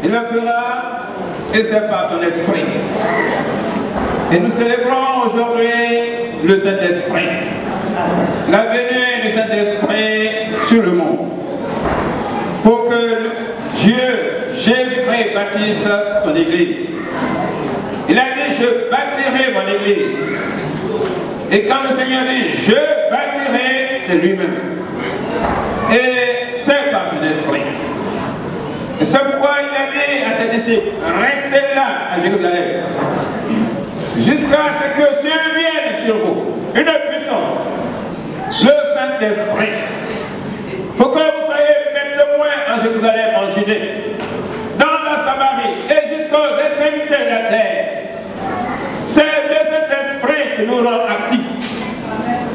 Il le fera, et c'est par son esprit. Et nous célébrons aujourd'hui le Saint-Esprit. La venue du Saint-Esprit sur le monde. Pour que Dieu, Jésus-Christ, bâtisse son Église. Il a dit, je bâtirai mon Église. Et quand le Seigneur dit, je bâtirai, c'est lui-même. Et c'est par son esprit. Et c'est pourquoi il a dit à ses disciples, restez là à Jérusalem. Jusqu'à ce que survienne sur vous une puissance, le Saint-Esprit. Pour que vous soyez mes témoins en Jérusalem, en Judée, dans la Samarie et jusqu'aux extrémités de la terre. C'est le Saint-Esprit qui nous rend actifs.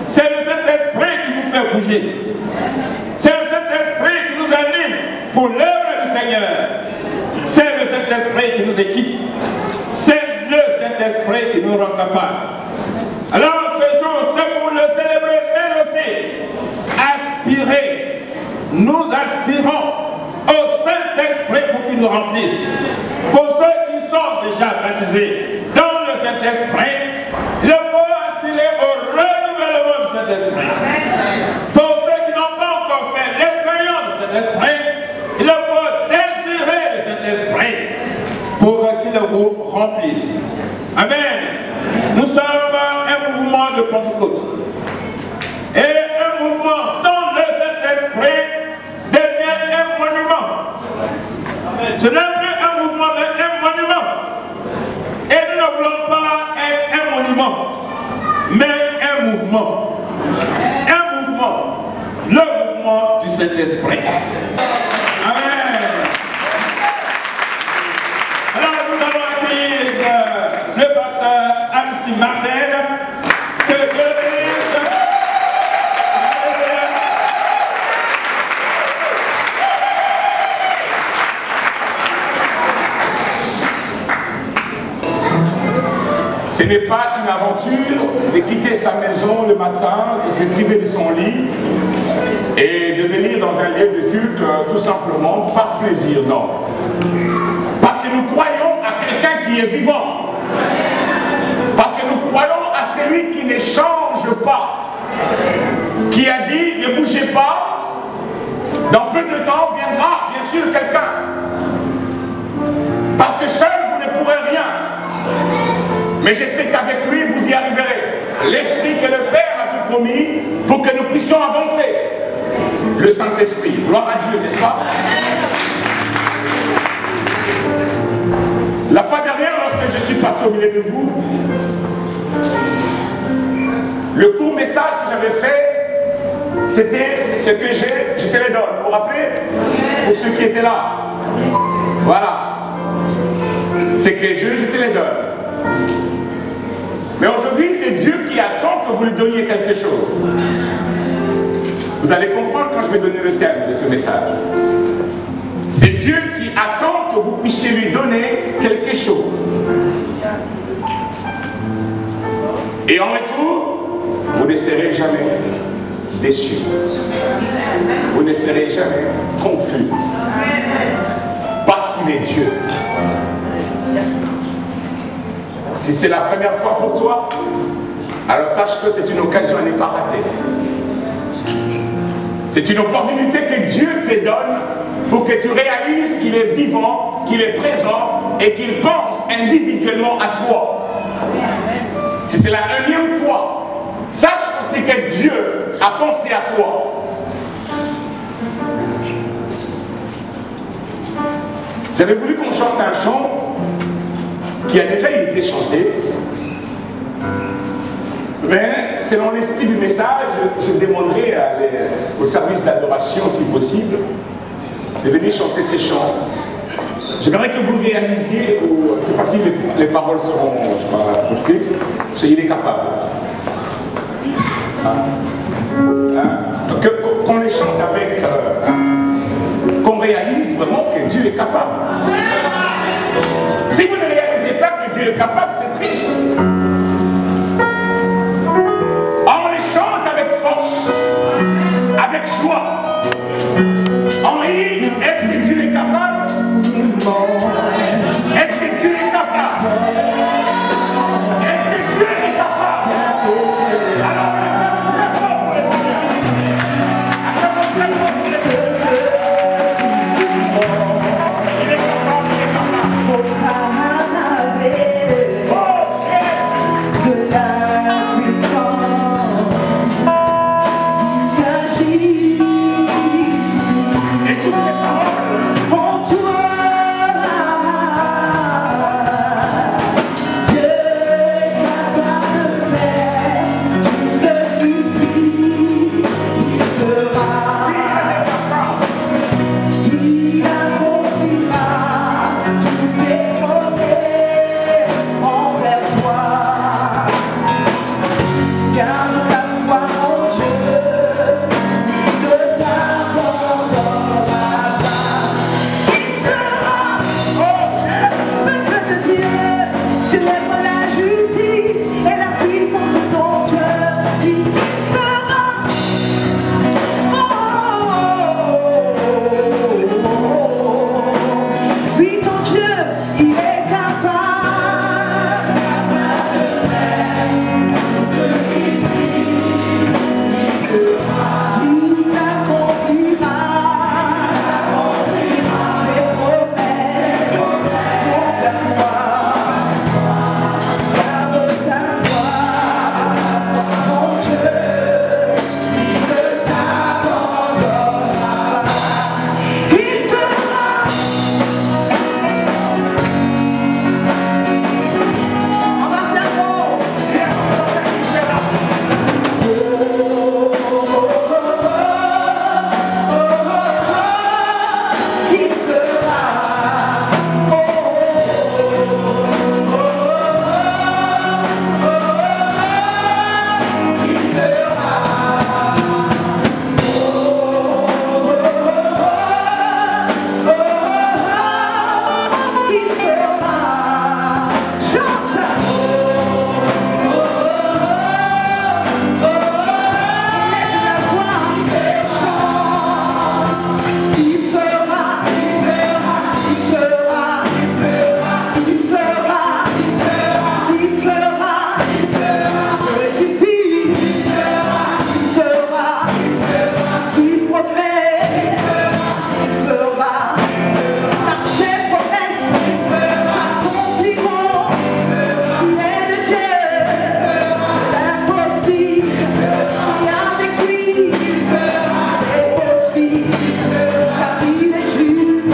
C'est le Saint-Esprit qui nous fait bouger. C'est le Saint-Esprit qui nous anime pour l'œuvre du Seigneur. C'est le Saint-Esprit qui nous équipe. C'est le Saint-Esprit qui nous rend capables. Alors ce jour, c'est pour le célébrer, mais aussi aspirer. Nous aspirons au Saint-Esprit pour qu'il nous remplisse. Pour ceux qui sont déjà baptisés dans le Saint-Esprit, il faut aspirer au renouvellement du Saint-Esprit. Pour ceux qui n'ont pas encore fait l'expérience du Saint-Esprit, il faut désirer le Saint-Esprit pour qu'il vous remplisse. Amen. Nous sommes un mouvement de Pentecôte. Et un mouvement sans le Saint-Esprit devient un monument. Ce n'est plus un mouvement, mais un monument. Et nous ne voulons pas être un monument, mais un mouvement. Un mouvement. Le mouvement du Saint-Esprit. Amen. Alors nous allons accueillir le pasteur Amsi Marcel. Que Dieu le bénisse. Ce n'est pas une aventure de quitter sa maison le matin, de se priver de son lit et de venir dans un lieu de culte tout simplement par plaisir, non. Parce que nous croyons à quelqu'un qui est vivant. Parce que nous croyons à celui qui ne change pas. Qui a dit, ne bougez pas, dans peu de temps viendra bien sûr quelqu'un. Parce que seul vous ne pourrez rien. Mais je sais qu'avec lui, vous y arriverez. L'Esprit que le Père a tout promis pour que nous puissions avancer. Le Saint-Esprit. Gloire à Dieu, n'est-ce pas? La fois dernière, lorsque je suis passé au milieu de vous, le court message que j'avais fait, c'était ce que j'ai, je te le donne. Vous vous rappelez? Pour ceux qui étaient là. Voilà. Ce que je te le donne. Mais aujourd'hui, c'est Dieu qui attend que vous lui donniez quelque chose. Vous allez comprendre quand je vais donner le thème de ce message. C'est Dieu qui attend que vous puissiez lui donner quelque chose. Et en retour, vous ne serez jamais déçus. Vous ne serez jamais confus. Parce qu'il est Dieu. Si c'est la première fois pour toi, alors sache que c'est une occasion à ne pas rater. C'est une opportunité que Dieu te donne pour que tu réalises qu'il est vivant, qu'il est présent et qu'il pense individuellement à toi. Si c'est la énième fois, sache aussi que Dieu a pensé à toi. J'avais voulu qu'on chante un chant qui a déjà été chanté, mais selon l'esprit du message, je demanderai au service d'adoration, si possible, de venir chanter ces chants. J'aimerais que vous réalisiez, je ne sais pas si les paroles seront apportées, il est capable. Qu'on les chante avec, qu'on réalise vraiment que Dieu est capable. Si vous ne réalisez pas que Dieu est capable, c'est triste. On les chante avec force, avec joie. On rit, est-ce que Dieu est capable? Est-ce que Dieu est capable? Est-ce que Dieu est capable? Alors, très fort pour le Seigneur. Très fort pour le Seigneur. Il est capable, il est capable. Oh Jésus. De la puissance d'agir. Écoute les paroles. En toi, Dieu est capable de faire tout ce qu'il dit, il fera. Il accomplira toutes ses promesses envers toi. Garde ta foi en Dieu, il ne t'abandonnera pas. Il sera, peuple de Dieu, célèbre la justice et la puissance de ton cœur. Il sera, oui, ton Dieu, il est capable de faire ce qu'il dit. Il accomplira ses promesses envers toi. Garde ta foi en Dieu, il ne t'abandonnera pas. Il fera. En Martial, il fera. Il fera. Chante ça. Laisse la voix et chante. Il fera. Il fera. Il fera. Il fera. Il fera. Ce qu'il dit. Il fera. Il promet. Il fera. Car ses promesses s'accompliront. Il est le Dieu de l'impossible. Rien n'est lui est possible. Car il est juste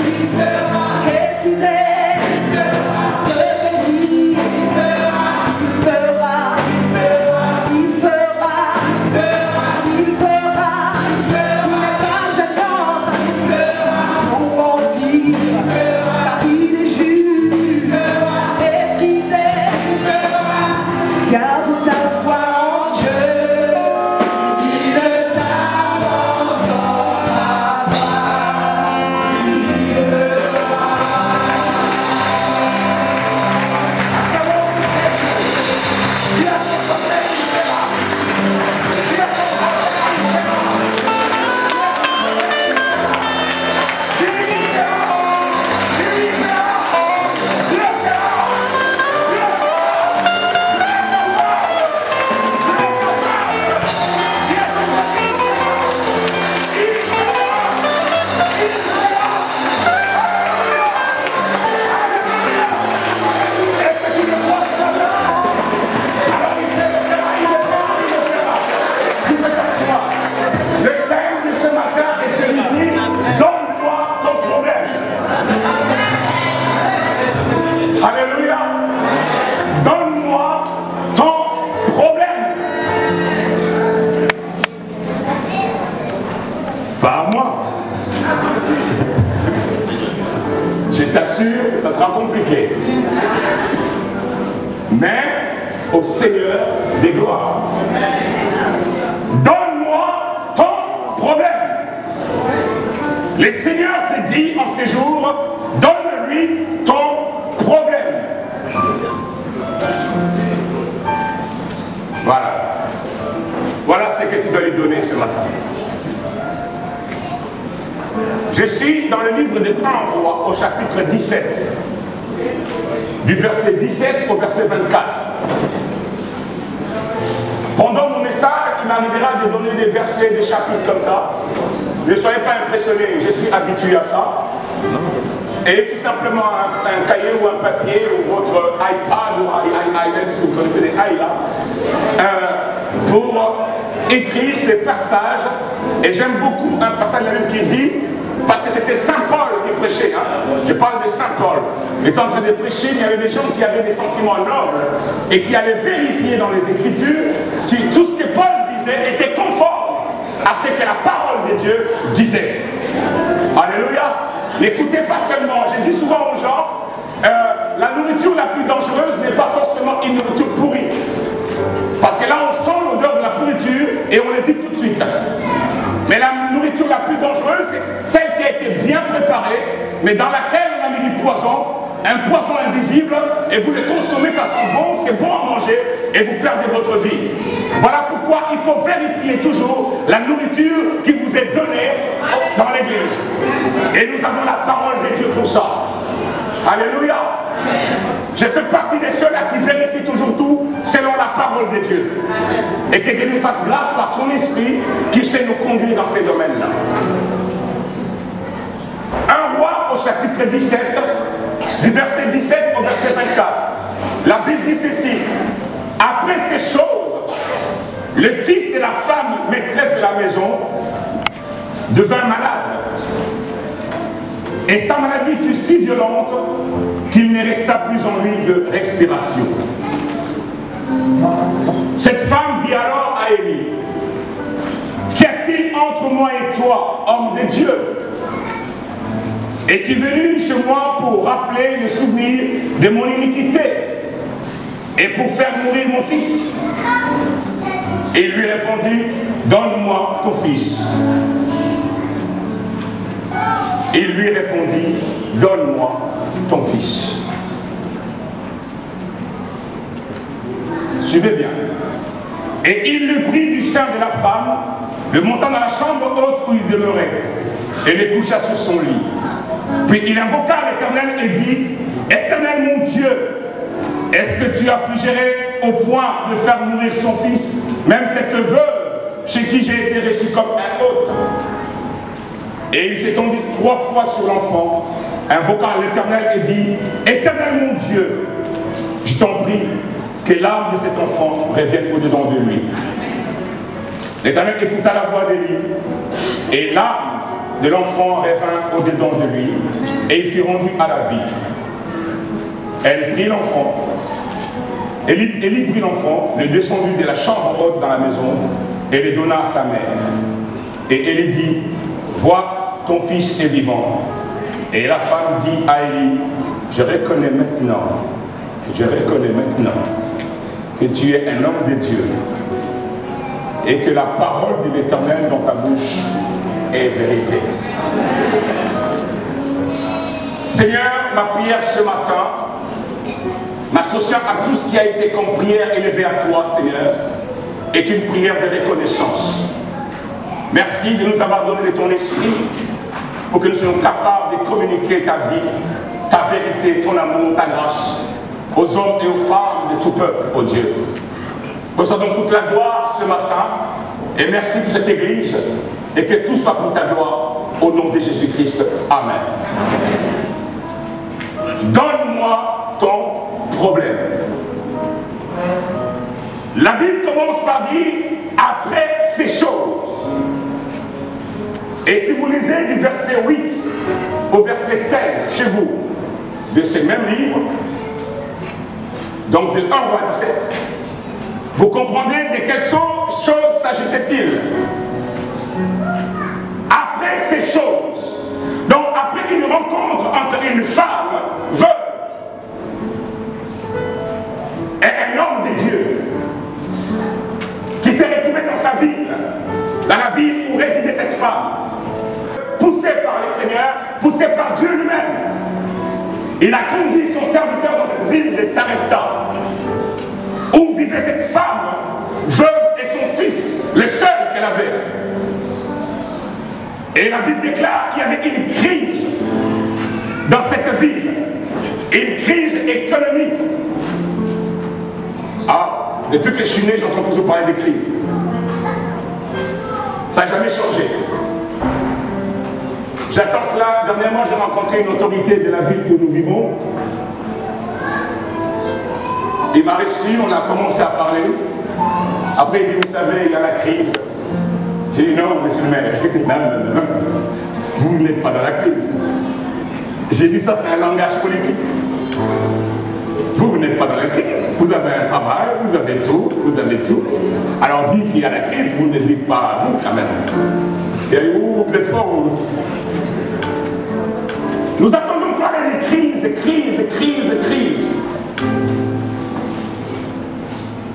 et fidèle. De venir. Il fera. Il fera. Il fera. Il n'est pas un homme pour mentir. Car il est juste et fidèle. Garde ta foi en Dieu, il ne t'abandonnera pas. Le thème de ce matin est celui-ci. Donne-moi ton problème. Alléluia. Donne-moi ton problème. Pas à moi. Je t'assure, ça sera compliqué. Mais au Seigneur des gloires. Donne-moi ton problème. Le Seigneur te dit en ces jours, donne-lui ton problème. Voilà. Voilà ce que tu dois lui donner ce matin. Je suis dans le livre de 1 Roi au chapitre 17, du verset 17 au verset 24. Pendant mon message, il m'arrivera de donner des versets, des chapitres comme ça. Ne soyez pas impressionnés, je suis habitué à ça. Et tout simplement un cahier ou un papier ou votre iPad ou iPad, si vous connaissez les iPads, pour écrire ces passages. Et j'aime beaucoup un passage de la Bible qui dit, parce que c'était Saint Paul qui prêchait, hein. Je parle de Saint Paul. Étant en train de prêcher, il y avait des gens qui avaient des sentiments nobles et qui allaient vérifier dans les Écritures si tout ce que Paul disait était conforme à ce que la parole de Dieu disait. Alléluia. N'écoutez pas seulement, je dis souvent aux gens, la nourriture la plus dangereuse n'est pas forcément une nourriture pourrie. Parce que là, on sent l'odeur de la pourriture et on l'évite tout de suite. Mais la nourriture la plus dangereuse, c'est celle qui a été bien préparée, mais dans laquelle on a mis du poison, un poison invisible, et vous le consommez, ça sent bon, c'est bon à manger, et vous perdez votre vie. Voilà pourquoi il faut vérifier toujours la nourriture qui vous est donnée dans l'église. Et nous avons la parole de Dieu pour ça. Alléluia. Je fais partie de ceux-là qui vérifient toujours tout selon la parole de Dieu. Et que Dieu nous fasse grâce par son esprit qui sait nous conduire dans ces domaines-là. 1 Roi au chapitre 17, du verset 17 au verset 24. La Bible dit ceci. Après ces choses, le fils de la femme maîtresse de la maison devint malade. Et sa maladie fut si violente qu'il ne resta plus en lui de respiration. Cette femme dit alors à Élie, qu'y a-t-il entre moi et toi, homme de Dieu? Es-tu venu chez moi pour rappeler le souvenir de mon iniquité et pour faire mourir mon fils? Et il lui répondit, donne-moi ton fils. Il lui répondit, donne-moi ton fils. Suivez bien. Et il le prit du sein de la femme, le montant dans la chambre haute où il demeurait, et le coucha sur son lit. Puis il invoqua l'Éternel et dit, Éternel mon Dieu, est-ce que tu affligerais au point de faire mourir son fils, même cette veuve chez qui j'ai été reçu comme un hôte? Et il s'étendit 3 fois sur l'enfant, invoqua l'Éternel et dit, Éternel mon Dieu, je t'en prie, que l'âme de cet enfant revienne au-dedans de lui. L'Éternel écouta la voix d'Élie, et l'âme de l'enfant revint au-dedans de lui, et il fut rendu à la vie. Elle prit l'enfant, Élie prit l'enfant, le descendit de la chambre haute dans la maison, et le donna à sa mère. Et Élie dit, vois, ton fils est vivant. Et la femme dit à Élie, je reconnais maintenant que tu es un homme de Dieu et que la parole de l'Éternel dans ta bouche est vérité. Seigneur, ma prière ce matin, m'associant à tout ce qui a été comme prière élevée à toi, Seigneur, est une prière de reconnaissance. Merci de nous avoir donné de ton esprit pour que nous soyons capables de communiquer ta vie, ta vérité, ton amour, ta grâce aux hommes et aux femmes de tout peuple, ô Dieu. Reçois donc toute la gloire ce matin et merci pour cette église et que tout soit pour ta gloire au nom de Jésus-Christ. Amen. Donne-moi ton problème. La Bible commence par dire après ces choses. Et si vous lisez du verset 8 au verset 16 chez vous, de ce même livre, donc de 1 Roi 17, vous comprendrez de quelles choses s'agissait-il. Après ces choses, donc après une rencontre entre une femme veuve et un homme de Dieu, qui s'est retrouvé dans sa ville, dans la ville où résidait cette femme, poussé par le Seigneur, poussé par Dieu lui-même. Il a conduit son serviteur dans cette ville de Sarepta, où vivait cette femme veuve et son fils, le seul qu'elle avait. Et la Bible déclare qu'il y avait une crise dans cette ville, une crise économique. Ah, depuis que je suis né, j'entends toujours parler de crise. Ça n'a jamais changé. J'attends cela. Dernièrement, j'ai rencontré une autorité de la ville où nous vivons. Il m'a reçu, on a commencé à parler. Après, il dit, vous savez, il y a la crise. J'ai dit, non, monsieur le maire, non. Vous n'êtes pas dans la crise. J'ai dit, ça, c'est un langage politique. Vous n'êtes pas dans la crise. Vous avez un travail, vous avez tout, Alors, dit qu'il y a la crise, vous ne dites pas à vous, quand même. Et vous êtes fort, vous. Nous attendons parler de crise.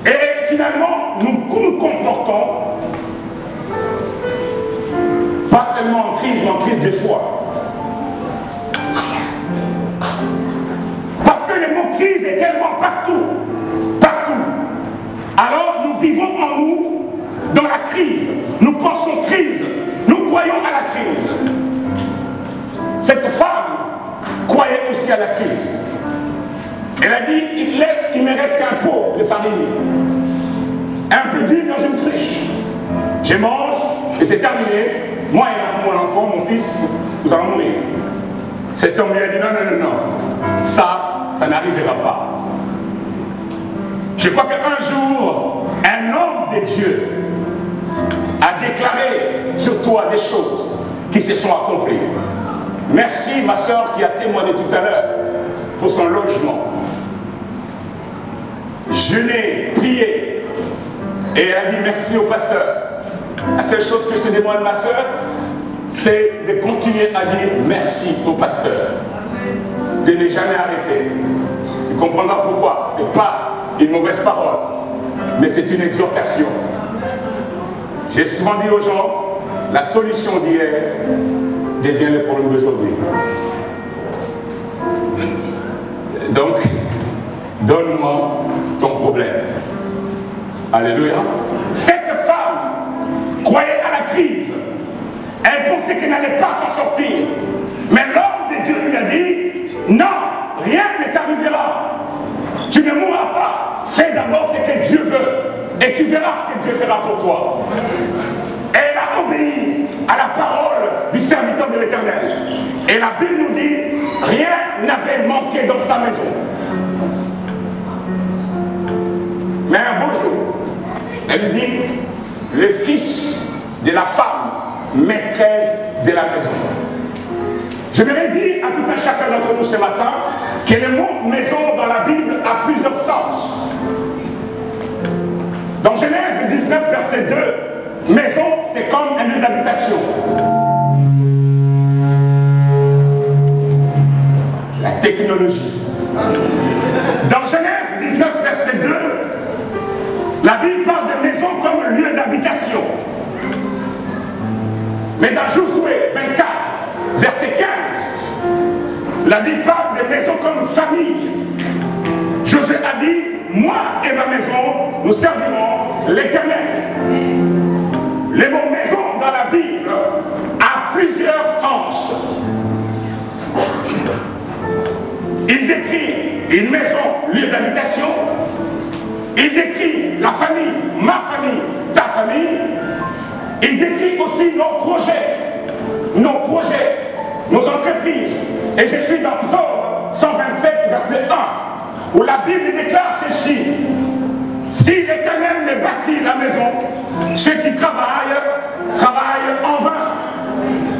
Et finalement, nous nous comportons, pas seulement en crise, mais en crise de foi. Parce que le mot crise est tellement partout. Alors nous vivons en nous dans la crise. Nous pensons crise. Nous croyons à la crise. Cette femme croyait aussi à la crise. Elle a dit, il me reste qu'un pot de farine, un peu d'huile dans une cruche. Je mange et c'est terminé. Moi et mon enfant, mon fils, nous allons mourir. Cet homme lui a dit, non. Ça n'arrivera pas. Je crois qu'un jour, un homme de Dieu a déclaré sur toi des choses qui se sont accomplies. Merci ma soeur qui a témoigné tout à l'heure pour son logement. Je l'ai prié et elle a dit merci au pasteur. La seule chose que je te demande, ma soeur, c'est de continuer à dire merci au pasteur. De ne jamais arrêter. Tu comprendras pourquoi. Ce n'est pas une mauvaise parole, mais c'est une exhortation. J'ai souvent dit aux gens, la solution d'hier devient le problème d'aujourd'hui. Donc, donne-moi ton problème. Alléluia. Cette femme croyait à la crise. Elle pensait qu'elle n'allait pas s'en sortir. Mais l'homme de Dieu lui a dit, non, rien ne t'arrivera. Tu ne mourras pas. Fais d'abord ce que Dieu veut. Et tu verras ce que Dieu fera pour toi. Elle a obéi à la parole du serviteur de l'Éternel. Et la Bible nous dit, rien n'avait manqué dans sa maison. Mais un beau jour, elle dit, le fils de la femme, maîtresse de la maison. Je voudrais dire à tout un chacun d'entre nous ce matin que le mot maison dans la Bible a plusieurs sens. Dans Genèse 19, verset 2, maison, c'est comme un lieu d'habitation. La technologie. Dans Genèse 19, verset 2, la Bible parle de maison comme lieu d'habitation. Mais dans Josué 24, verset 15, la Bible parle de maison comme famille. Josué a dit, moi et ma maison, nous servirons l'Éternel. Le mot maison dans la Bible a plusieurs sens. Il décrit une maison, lieu d'habitation. Il décrit la famille, ma famille, ta famille. Il décrit aussi nos projets, nos entreprises. Et je suis dans Psaume 127, verset 1, où la Bible déclare ceci. Si l'Éternel ne bâtit la maison, ceux qui travaillent en vain.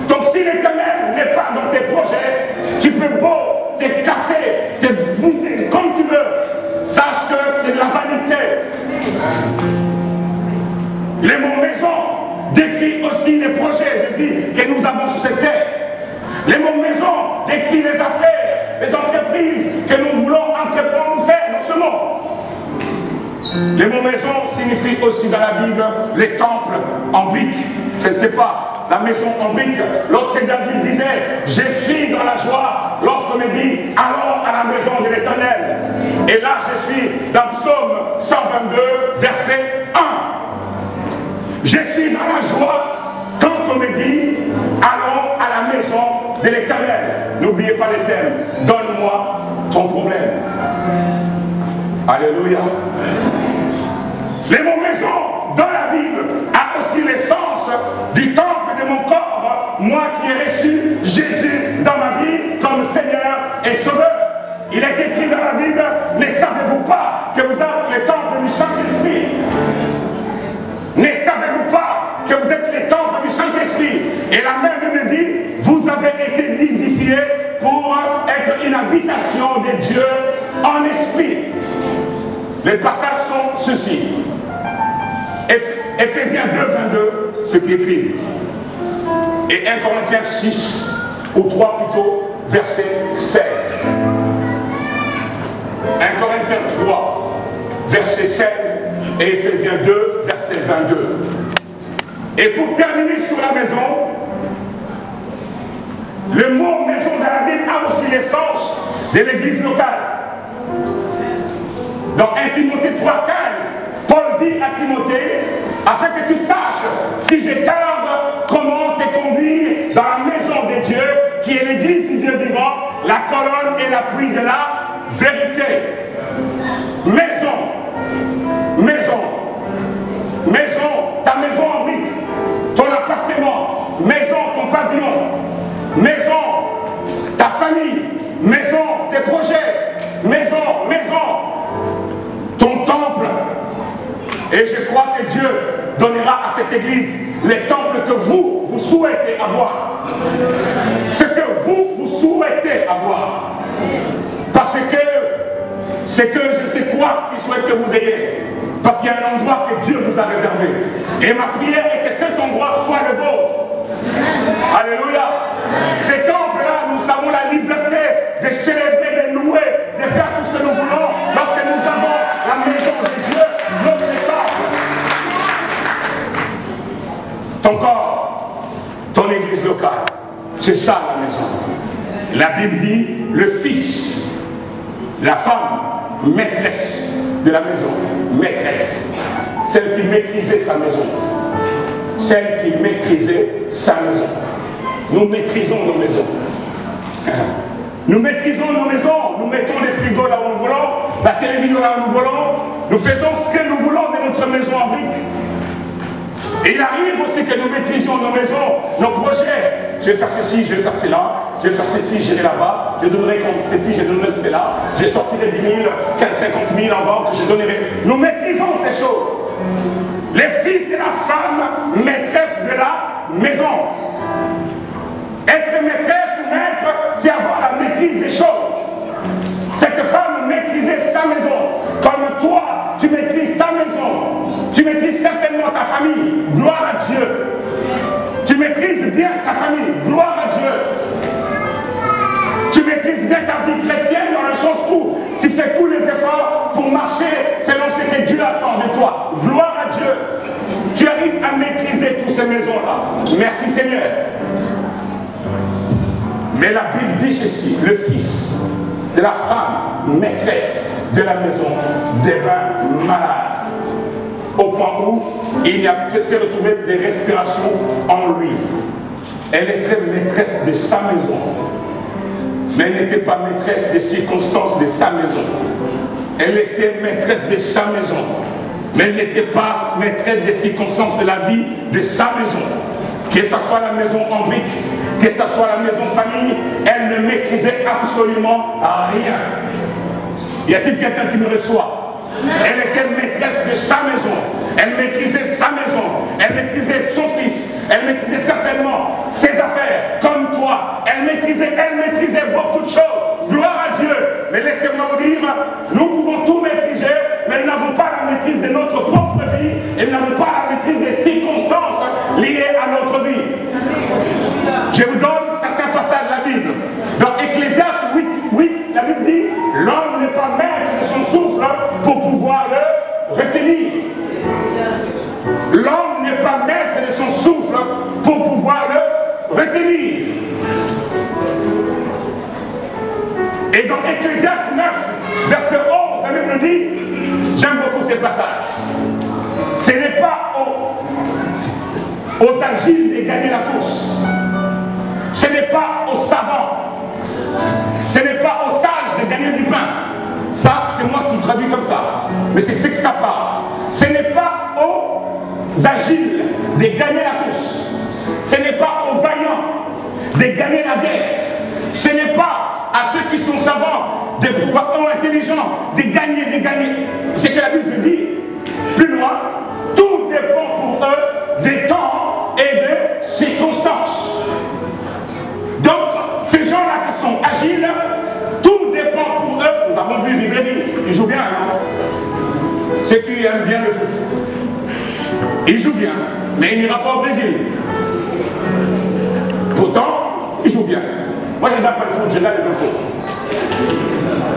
Donc si l'Éternel n'est pas dans tes projets, tu peux beau te casser, te briser comme tu veux. Sache que c'est de la vanité. Le mot maison décrit aussi les projets de vie que nous avons sur cette terre. Le mot maison décrit les affaires, les entreprises que nous voulons entreprendre ou faire dans ce monde. Le mot maison signifie aussi dans la Bible les temples en briques. Je ne sais pas, la maison en briques. Lorsque David disait « Je suis dans la joie », lorsqu'on me dit « Allons à la maison de l'Éternel ». Et là, je suis dans Psaume 122, verset 1. Je suis dans la joie quand on me dit « Allons de l'Éternel. N'oubliez pas les thèmes. Donne-moi ton problème. Alléluia. Les mots maison dans la Bible a aussi l'essence du temple de mon corps, moi qui ai reçu Jésus dans ma vie comme Seigneur et Sauveur. Il est écrit dans la Bible, ne savez-vous pas que vous êtes le temple du Saint-Esprit? Ne savez-vous pas que vous êtes le temple du Saint-Esprit? Et la même Bible dit, vous avez été nidifiés pour être une habitation de Dieu en esprit. Les passages sont ceux-ci. Ephésiens 2, 22, ce qui est écrit. Et 1 Corinthiens 6, ou 3 plutôt, verset 16. 1 Corinthiens 3, verset 16, et Ephésiens 2, verset 22. Et pour terminer sur la maison, le mot maison dans la Bible a aussi l'essence de l'église locale. Dans 1 Timothée 3,15, Paul dit à Timothée, afin que tu saches, si je tarde, comment te conduire dans la maison de Dieu, qui est l'église du Dieu vivant, la colonne et l'appui de la vérité. Maison, maison, maison, ta maison en brique, ton appartement, maison, ton pavillon, maison, ta famille, maison, tes projets, maison, maison, ton temple. Et je crois que Dieu donnera à cette église les temples que vous souhaitez avoir. Ce que vous souhaitez avoir. Parce que c'est que je ne sais quoi qu'il souhaite que vous ayez. Parce qu'il y a un endroit que Dieu vous a réservé. Et ma prière est que cet endroit soit le vôtre. Alléluia. Ces temples-là, nous avons la liberté de célébrer, de louer, de faire tout ce que nous voulons lorsque nous avons la maison de Dieu, notre temple. Ton corps, ton église locale, c'est ça la maison. La Bible dit, le fils, la femme, maîtresse de la maison, maîtresse, celle qui maîtrisait sa maison, celle qui maîtrisait sa maison. Nous maîtrisons nos maisons. Nous maîtrisons nos maisons, nous mettons les frigos là où nous voulons, la télévision là où nous voulons, nous faisons ce que nous voulons de notre maison en brique. Et il arrive aussi que nous maîtrisions nos maisons, nos projets. Je vais faire ceci, je vais faire cela, je vais faire ceci, j'irai là-bas, je donnerai comme ceci, je donnerai cela, je sortirai 10 000, 15, 50 000 en banque, je donnerai. Nous maîtrisons ces choses. Les fils de la femme, maîtresse de la maison. Être maîtresse ou maître, c'est avoir la maîtrise des choses. Cette femme maîtrisait sa maison. Comme toi, tu maîtrises ta maison. Tu maîtrises certainement ta famille. Gloire à Dieu. Tu maîtrises bien ta famille. Gloire à Dieu. Tu maîtrises bien ta vie chrétienne dans le sens où tu fais tous les efforts pour marcher selon ce que Dieu attend de toi. Gloire à Dieu. Tu arrives à maîtriser toutes ces maisons-là. Merci Seigneur. Mais la Bible dit ceci, le fils de la femme, maîtresse de la maison, devint malade. Au point où il n'y a que se retrouver des respirations en lui. Elle était maîtresse de sa maison. Mais elle n'était pas maîtresse des circonstances de sa maison. Elle était maîtresse de sa maison. Mais elle n'était pas maîtresse des circonstances de la vie de sa maison. Que ce soit la maison en brique, que ce soit la maison famille, elle ne maîtrisait absolument rien. Y a-t-il quelqu'un qui me reçoit? Elle était maîtresse de sa maison. Elle maîtrisait sa maison. Elle maîtrisait son fils. Elle maîtrisait certainement ses affaires, comme toi. Elle maîtrisait beaucoup de choses. Gloire à Dieu. Mais laissez-moi vous dire, nous pouvons tout maîtriser, mais nous n'avons pas la maîtrise de notre propre vie et nous n'avons pas la maîtrise des circonstances liées à notre vie. Je vous donne certains passages de la Bible. Dans Ecclésiaste 8, la Bible dit, l'homme n'est pas maître de son souffle pour pouvoir le retenir. L'homme n'est pas maître de son souffle pour pouvoir le retenir. Et dans Ecclésiaste 9, verset 11, la Bible dit, j'aime beaucoup ces passages. Ce n'est pas aux agiles de gagner la course. Ce n'est pas aux savants, ce n'est pas aux sages de gagner du pain. Ça, c'est moi qui traduis comme ça. Mais c'est ce que ça parle. Ce n'est pas aux agiles de gagner la course. Ce n'est pas aux vaillants de gagner la guerre. Ce n'est pas à ceux qui sont savants, de pouvoir, ou intelligents, de gagner. C'est que la Bible veut dire, plus loin, tout dépend pour eux des temps et des circonstances. Donc, ces gens-là qui sont agiles, tout dépend pour eux. Nous avons vu Ribéry, il joue bien, hein? Ceux qui aiment bien le foot. Il joue bien, mais il n'ira pas au Brésil. Pourtant, il joue bien. Moi, je ne regarde pas le foot, je regarde les infos.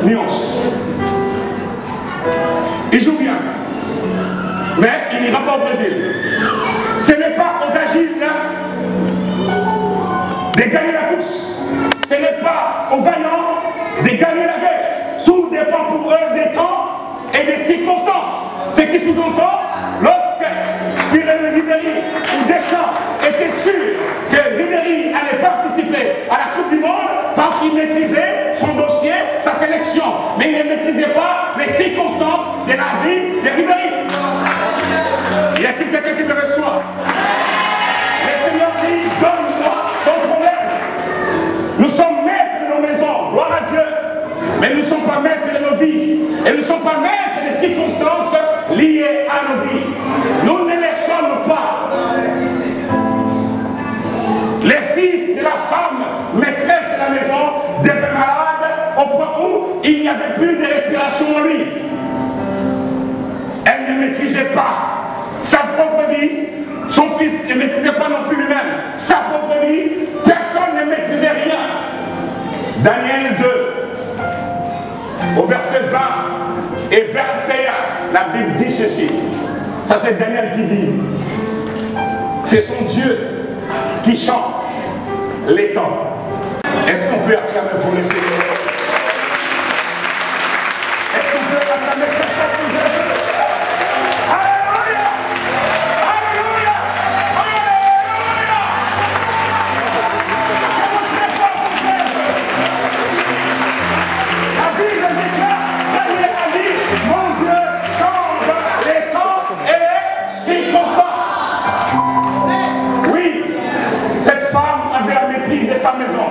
Nuance. Il joue bien, mais il n'ira pas au Brésil. Ce n'est pas aux agiles de gagner la course. Ce n'est pas aux vaillants de gagner la guerre. Tout dépend pour eux des temps et des circonstances. Ce qui sous-entend, lorsque Ribéry ou Deschamps étaient sûrs que Ribéry allait participer à la Coupe du Monde parce qu'il maîtrisait son dossier, sa sélection, mais il ne maîtrisait pas les circonstances de la vie de Ribéry. Y a-t-il quelqu'un qui me reçoit? Le Seigneur dit, donne-moi ton problème. Nous sommes maîtres de nos maisons, gloire à Dieu, mais nous ne sommes pas maîtres de nos vies. Et nous ne sommes pas maîtres des circonstances liées à nos vies. Nous ne les sommes pas. Les fils de la femme, maîtresse de la maison, devenaient malades au point où il n'y avait plus de respiration en lui. Elle ne maîtrisait pas sa propre vie. Son fils ne maîtrisait pas non plus lui-même sa propre vie. Personne ne maîtrisait rien. Daniel 2, au verset 20 et 21, la Bible dit ceci. Ça, c'est Daniel qui dit. C'est son Dieu qui chante les temps. Est-ce qu'on peut acclamer pour le Seigneur? Est-ce qu'on peut acclamer très fort pour Dieu? Alléluia! Alléluia! Alléluia! Acclamons très fort pour Dieu. La Bible déclare, Daniel a dit, mon Dieu change les temps et les circonstances. Oui, cette femme avait la maîtrise de sa maison.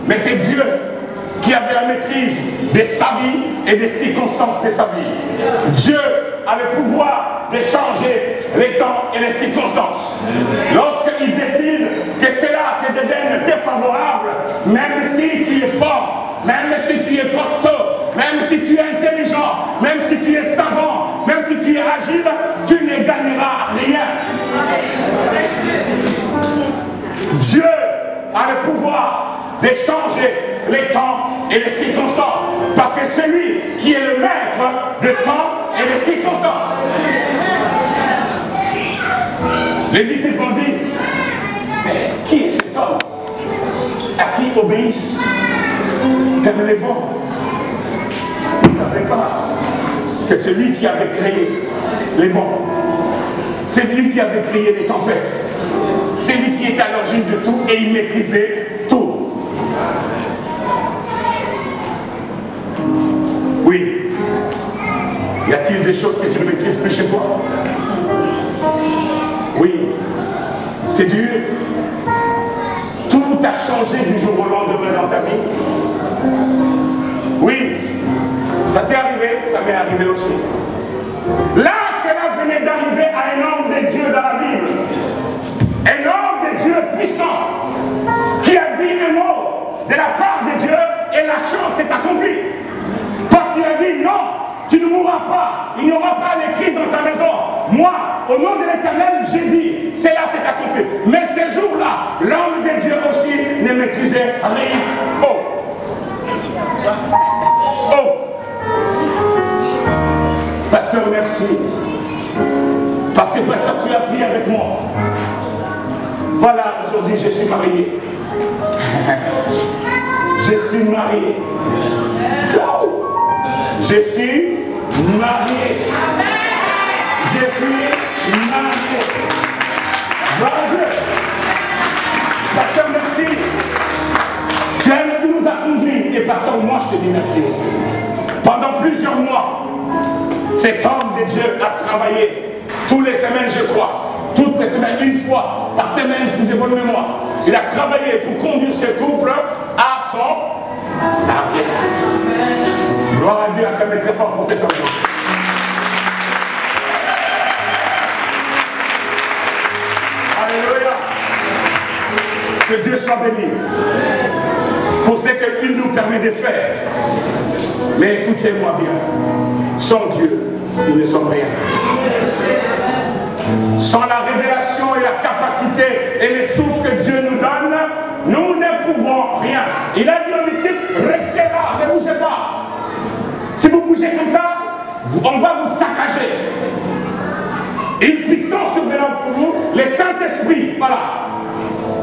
Mais c'est Dieu qui avait la maîtrise de sa vie et des circonstances de sa vie. Dieu a le pouvoir de changer les temps et les circonstances. Lorsqu'il décide que cela te devienne défavorable, même si tu es fort, même si tu es costaud, même si tu es intelligent, même si tu es savant, même si tu es agile, tu ne gagneras rien. Dieu a le pouvoir de changer les temps et les circonstances. Parce que c'est lui qui est le maître de temps et de circonstances. Les disciples ont dit, mais qui est cet homme à qui obéissent comme les vents? Ils ne savaient pas que c'est lui qui avait créé les vents. C'est lui qui avait créé les tempêtes. C'est lui qui était à l'origine de tout et il maîtrisait tout. Oui. Y a-t-il des choses que tu ne maîtrises plus chez toi? Oui. C'est dur. Tout a changé du jour au lendemain dans ta vie. Oui. Ça t'est arrivé, ça m'est arrivé aussi. Là, cela venait d'arriver à un homme de Dieu dans la Bible. Un homme de Dieu puissant qui a dit un mot de la part de Dieu et la chose s'est accomplie. Parce qu'il a dit non, tu ne mourras pas, il n'y aura pas les crises dans ta maison. Moi, au nom de l'Éternel, j'ai dit, cela s'est accompli. Mais ce jour-là, l'homme de Dieu aussi ne maîtrisait rien. Oh! Oh! Pasteur, merci. Parce que pasteur, tu as prié avec moi. Voilà, aujourd'hui, je suis marié. Je suis marié. Je suis marié. Je suis marié. Gloire à Dieu. Pasteur, merci. je te dis merci aussi. Pendant plusieurs mois, cet homme de Dieu a travaillé. Toutes les semaines, je crois. Toutes les semaines, une fois par semaine, si j'ai bonne mémoire. Il a travaillé pour conduire ce couple à son arrière. Gloire à Dieu, acclamez très fort pour cet homme. Alléluia. Que Dieu soit béni pour ce qu'il nous permet de faire. Mais écoutez-moi bien, sans Dieu, nous ne sommes rien. Sans la révélation et la capacité et les sources que Dieu nous donne, nous ne pouvons rien. Il a dit aux disciples, restez là, ne bougez pas. Si vous bougez comme ça, on va vous saccager. Une puissance survenant pour vous, le Saint-Esprit, voilà.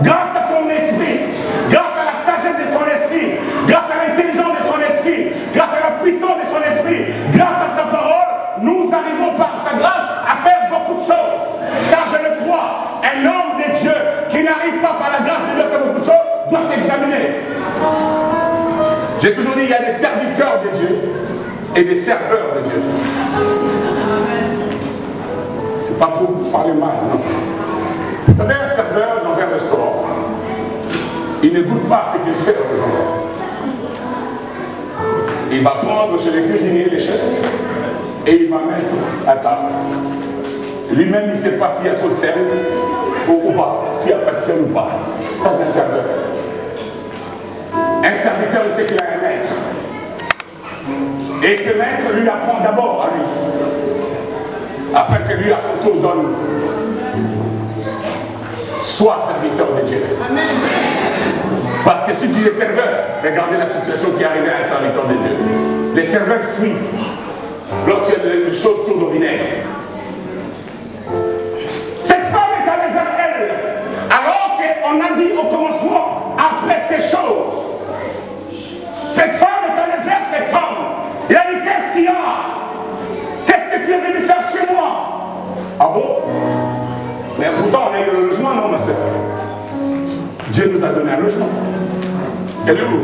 Grâce à son esprit, grâce à la sagesse de son esprit, grâce à l'intelligence de son esprit, grâce à la puissance de son esprit, grâce à sa parole, nous arrivons par sa grâce à faire beaucoup de choses. Ça, je le crois. Un homme de Dieu qui n'arrive pas par la grâce de Dieu à faire beaucoup de choses doit s'examiner. J'ai toujours dit, il y a des serviteurs de Dieu et des serveurs de Dieu. C'est pas pour parler mal, non. Vous savez, un serveur dans un restaurant, il ne goûte pas ce qu'il sert aux gens. Il va prendre chez les cuisiniers, les chefs, et il va mettre à table. Lui-même, il ne sait pas s'il y a trop de sel ou pas, s'il n'y a pas de sel ou pas. Ça, c'est un serveur. Un serviteur, il sait qu'il a un maître. Et ce maître lui apprend d'abord à lui, afin que lui, à son tour, donne. Sois serviteur de Dieu. Amen. Parce que si tu es serveur, regardez la situation qui est arrivée à un serviteur de Dieu. Les serveurs fuient lorsque les choses tournent au vinaigre. Cette femme est allée vers elle, alors qu'on a dit au commencement, après ces choses, cette femme est allée vers cet homme. Il a dit, qu'est-ce qu'il y a? Qu'est-ce que tu es venu faire chez moi? Ah bon? Mais pourtant, on a eu le logement, non, ma soeur? Dieu nous a donné un logement. Elle est où?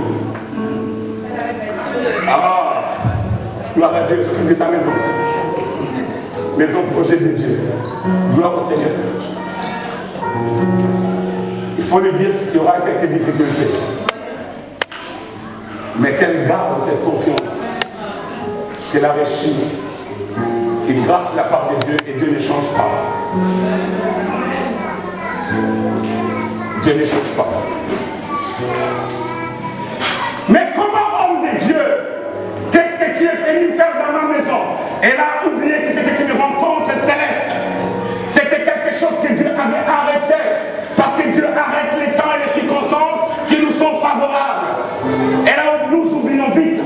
Ah, gloire à Dieu, s'occupe de sa maison. Maison projet de Dieu. Gloire au Seigneur. Il faut lui dire qu'il y aura quelques difficultés. Mais qu'elle garde cette confiance qu'elle a reçue. Et grâce à la part de Dieu, et Dieu ne change pas. Dieu ne change pas. Mais comment, homme de Dieu, qu'est-ce que tu es venu faire dans ma maison? Elle a oublié que c'était une rencontre céleste. C'était quelque chose que Dieu avait arrêté. Parce que Dieu arrête les temps et les circonstances qui nous sont favorables. Et là où nous oublions vite.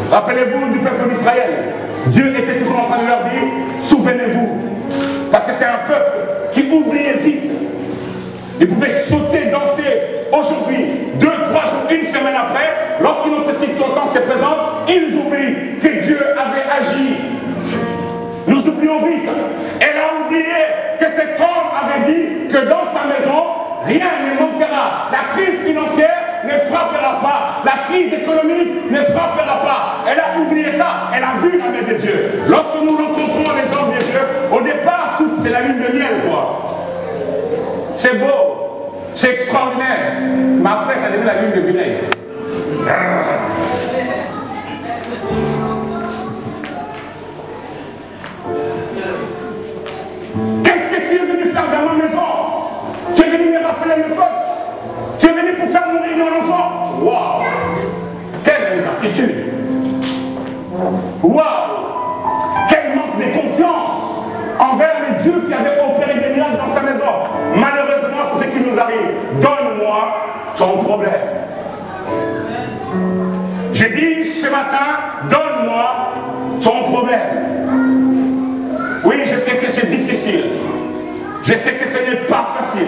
Rappelez-vous du peuple d'Israël. Dieu était toujours en train de leur dire, souvenez-vous. Parce que c'est un peuple qui oubliait vite. Ils pouvaient sauter, danser aujourd'hui, 2, 3 jours, une semaine après, lorsqu'une autre circonstance se présente, ils oublient que Dieu avait agi. Nous oublions vite. Elle a oublié que cet homme avait dit que dans sa maison, rien ne manquera. La crise financière ne frappera pas. La crise économique ne frappera pas. Elle a oublié ça. Elle a vu la main de Dieu. Lorsque nous rencontrons les hommes de Dieu, au départ, c'est la lune de miel, quoi. C'est beau. C'est extraordinaire. Mais après, ça devient la lune de vinaigre. Qu'est-ce que tu es venu faire dans ma maison? Tu es venu me rappeler mes fautes. Tu es venu pour faire mourir mon enfant. Waouh! Quelle ingratitude! Waouh! Quel manque de confiance envers le Dieu qui avait opéré des miracles dans sa maison. Malheureusement, c'est ce qui nous arrive. Donne-moi ton problème. J'ai dit ce matin, donne-moi ton problème. Oui, je sais que c'est difficile. Je sais que ce n'est pas facile.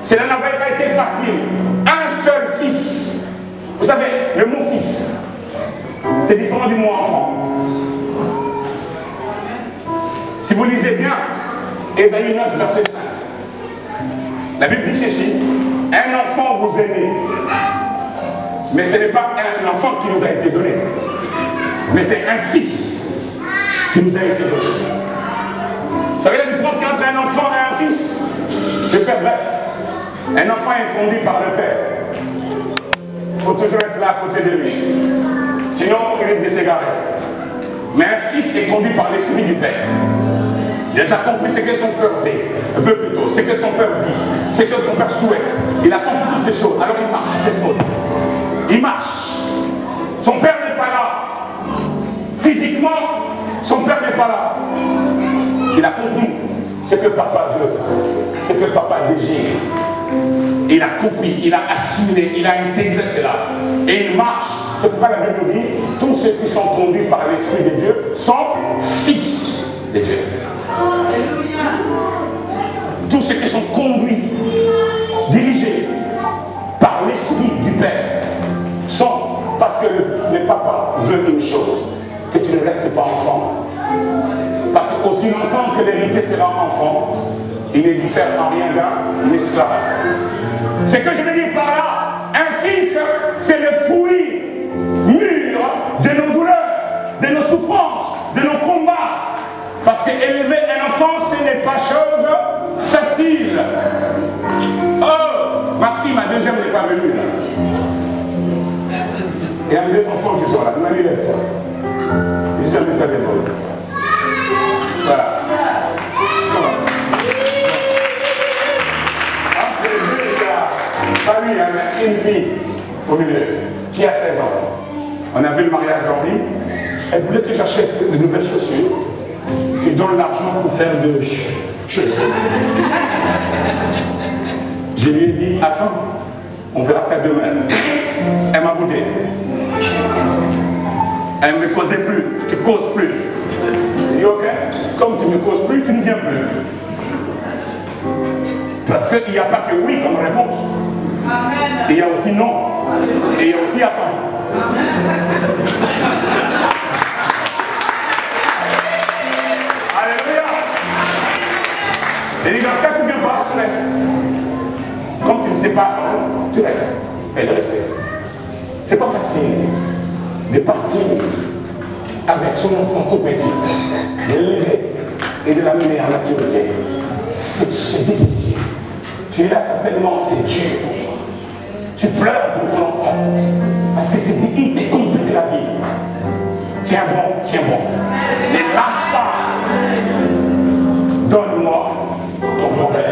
Cela n'avait pas été facile. Un seul fils. Vous savez, le mot fils, c'est différent du mot enfant. Si vous lisez bien, Ésaïe 9, verset 5, la Bible dit ceci, un enfant vous est né, Mais ce n'est pas un enfant qui nous a été donné. Mais c'est un fils qui nous a été donné. Vous savez la différence qu'il y a entre un enfant et un fils? Je vais faire bref. Un enfant est conduit par le père. Il faut toujours être là à côté de lui. Sinon, il risque de s'égarer. Mais un fils est conduit par l'esprit du père. Il a déjà compris ce que son cœur veut plutôt, ce que son père dit, ce que son père souhaite. Il a compris toutes ces choses. Alors il marche, il marche. Son père n'est pas là. Physiquement, son père n'est pas là. Il a compris ce que papa veut, ce que papa désire. Il a compris, il a assimilé, il a intégré cela. Et il marche. C'est pourquoi la Bible dit, tous ceux qui sont conduits par l'Esprit de Dieu sont fils de Dieu. Tous ceux qui sont conduits, dirigés par l'Esprit du Père sont, parce que le papa veut une chose, que tu ne restes pas enfant. Parce qu'aussi longtemps que l'héritier sera enfant, il ne diffère en rien d'un esclave. Ce que je veux dire par là, un fils, c'est le fruit mûr de nos douleurs, de nos souffrances, de nos combats. Parce qu'élever un enfant, ce n'est pas chose facile. Oh, ma fille, ma deuxième n'est pas venue là. Il y a deux enfants qui sont là. Marie, lève-toi. J'ai jamais fait des mots. Voilà. Entre les deux, il y a pas lui, il y a une fille au milieu qui a 16 ans. On a vu le mariage d'Henri. Elle voulait que j'achète de nouvelles chaussures. Tu donnes l'argent pour faire de chaussures. Je lui ai dit, attends, on verra ça demain. Elle m'a boudé. Elle ne me causait plus, tu ne causes plus. Je dis ok, comme tu ne me causes plus, tu ne viens plus. Parce qu'il n'y a pas que oui comme réponse. Et il y a aussi non. Et il y a aussi attends. Alléluia. Et dit dans ce cas, tu ne viens pas, tu restes. Comme tu ne sais pas, tu restes. Elle est restée. C'est pas facile de partir avec son enfant tout petit, de l'élever et de l'amener à maturité. C'est difficile. Tu es là certainement, c'est dur. Tu pleures pour ton enfant. Parce que il te complique la vie. Tiens bon. Ne lâche pas. Donne-moi ton père.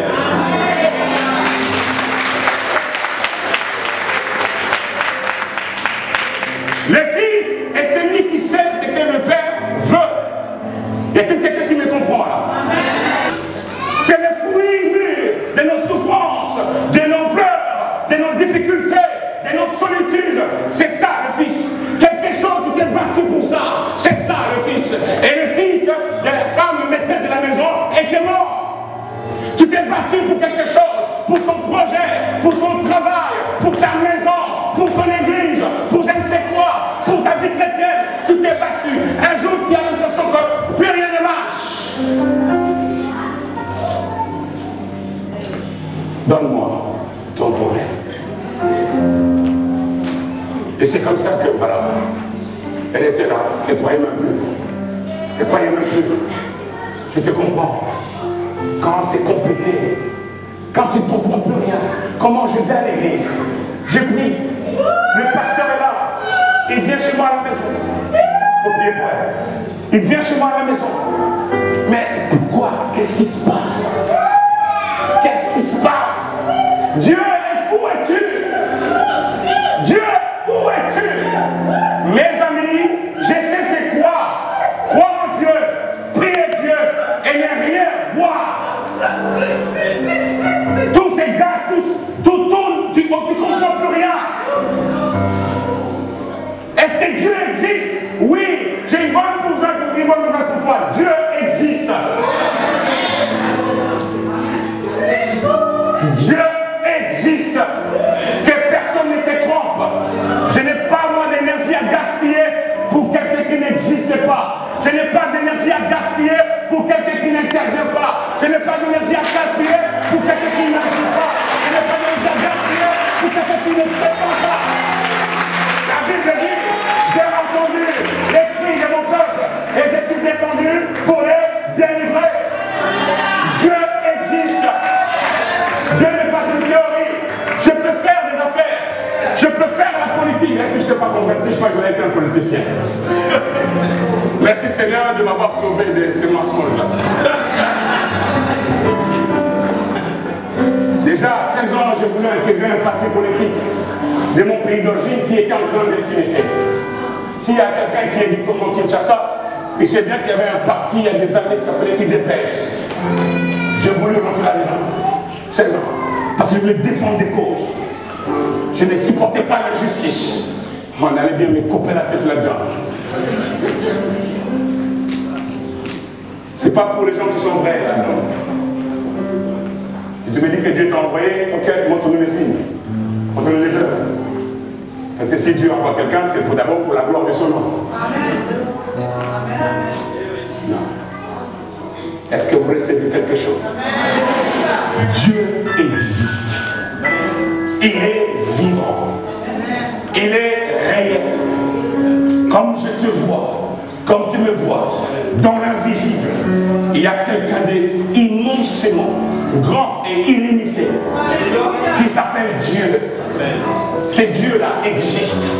Le fils est celui qui sait ce que le père veut. Y a-t-il quelqu'un qui me comprend là? C'est le fruit mûr de nos souffrances, de nos pleurs, de nos difficultés, de nos solitudes. C'est ça le fils. Quelque chose, tu t'es battu pour ça. C'est ça le fils. Et le fils de la femme maîtresse de la maison était mort. Tu t'es battu pour quelque chose, pour ton projet, pour ton travail, pour ta maison, pour ton église, pour je ne sais quoi, pour ta vie chrétienne. Tu t'es battu. Un jour, tu as l'impression que plus rien ne marche. Donne-moi ton problème. Et c'est comme ça que, voilà, elle était là, elle ne croyait même plus. Elle ne croyait même plus. Je te comprends. Quand c'est compliqué, quand tu ne comprends plus rien, comment je vais à l'église, je prie, le pasteur est là, il vient chez moi à la maison. Il faut prier pour elle. Il vient chez moi à la maison. Mais pourquoi? Qu'est-ce qui se passe? Qu'est-ce qui se passe? Dieu, où es-tu? Dieu, où es-tu? Mes amis, je sais c'est quoi. Croire en Dieu, prier Dieu et ne rien voir. Tous ces gars, tout tourne, tu ne comprends plus rien. Est-ce que Dieu existe? Oui, j'ai une bonne nouvelle pour toi. Dieu existe. Dieu existe. Que personne ne te trompe. Je n'ai pas moi d'énergie à gaspiller pour quelqu'un qui n'existe pas. Je n'ai pas d'énergie à gaspiller pour quelqu'un qui n'intervient pas. Je n'ai pas d'énergie à gaspiller pour quelqu'un qui n'agit pas. Je n'ai pas d'énergie à gaspiller pour quelqu'un qui ne prétend pas. politicien. Merci Seigneur de m'avoir sauvé de ces mensonges-là. Déjà à 16 ans, j'ai voulu intégrer un parti politique de mon pays d'origine qui était en clandestinité. S'il y a quelqu'un qui est du Congo Kinshasa, il sait bien qu'il y avait un parti il y a des années qui s'appelait UDPS. J'ai voulu rentrer là-dedans. 16 ans. Parce que je voulais défendre des causes. Je ne supportais pas l'injustice. On allait bien me couper la tête là-dedans. C'est pas pour les gens qui sont vrais là-dedans. Si tu me dis que Dieu t'a envoyé, ok, montre-nous les signes. Montre-nous les œuvres. Parce que si Dieu envoie quelqu'un, c'est d'abord pour la gloire de son nom. Amen. Non. Est-ce que vous recevez quelque chose? Dieu existe. Il est vivant. Il est réel. Comme je te vois, comme tu me vois, dans l'invisible, il y a quelqu'un d'immensément grand et illimité qui s'appelle Dieu. Ce Dieu-là existe.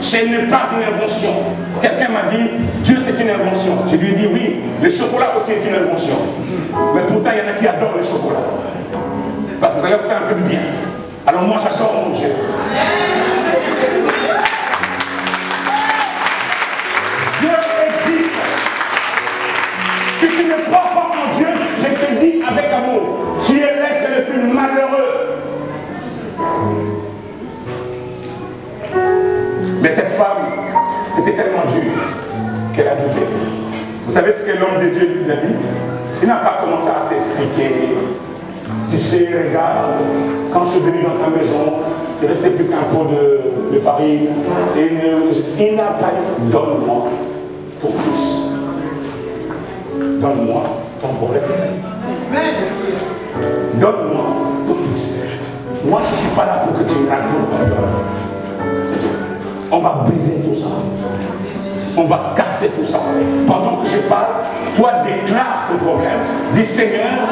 Ce n'est pas une invention. Quelqu'un m'a dit, Dieu c'est une invention. Je lui ai dit oui, le chocolat aussi est une invention. Mais pourtant il y en a qui adorent le chocolat. Parce que ça leur fait un peu de bien. Alors moi j'adore mon Dieu. Dieu existe. Si tu ne crois pas en Dieu, je te dis avec amour, tu es l'être le plus malheureux. Mais cette femme, c'était tellement dur qu'elle a douté. Vous savez ce que l'homme de Dieu lui a dit? Il n'a pas commencé à s'expliquer. Tu sais, regarde, quand je suis venu dans ta maison, il ne restait plus qu'un pot de farine. Et il n'a pas dit, donne-moi ton fils. Donne-moi ton problème. Donne-moi ton fils. Moi, je ne suis pas là pour que tu me racontes ton problème. On va briser tout ça. On va casser tout ça. Pendant que je parle, toi déclare ton problème. Dis Seigneur.